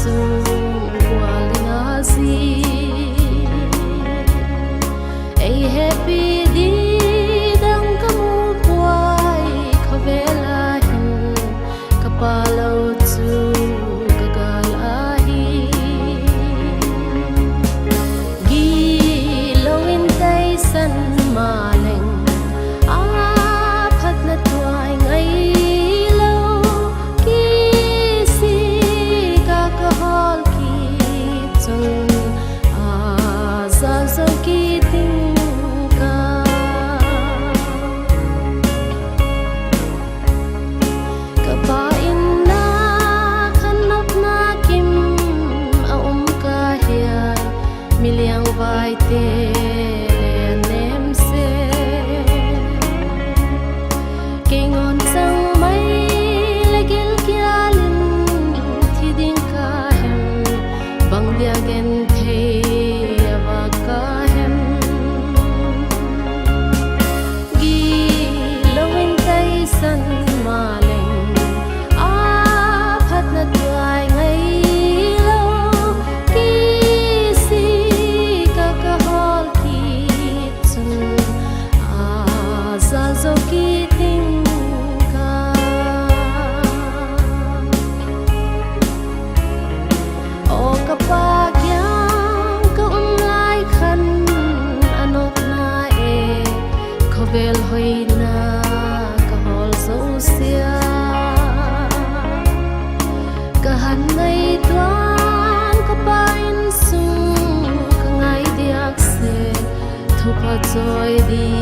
su walina zi ei happy di dang kamu puai khavela hin kapalo chu kagalahi gi loin tai san maleng vai te nem se kinh on sang mai legel kialin thi ding ka hem bang dia gen the ava ka hem gi loin tai san maleng a phat na tuai ngai zo ki ting ka o ka pa kyang ka lai khan anok na e khovel hoina ka hol so sia ka han ngai twan ka pa in su ka ngai diak se thu pa choi di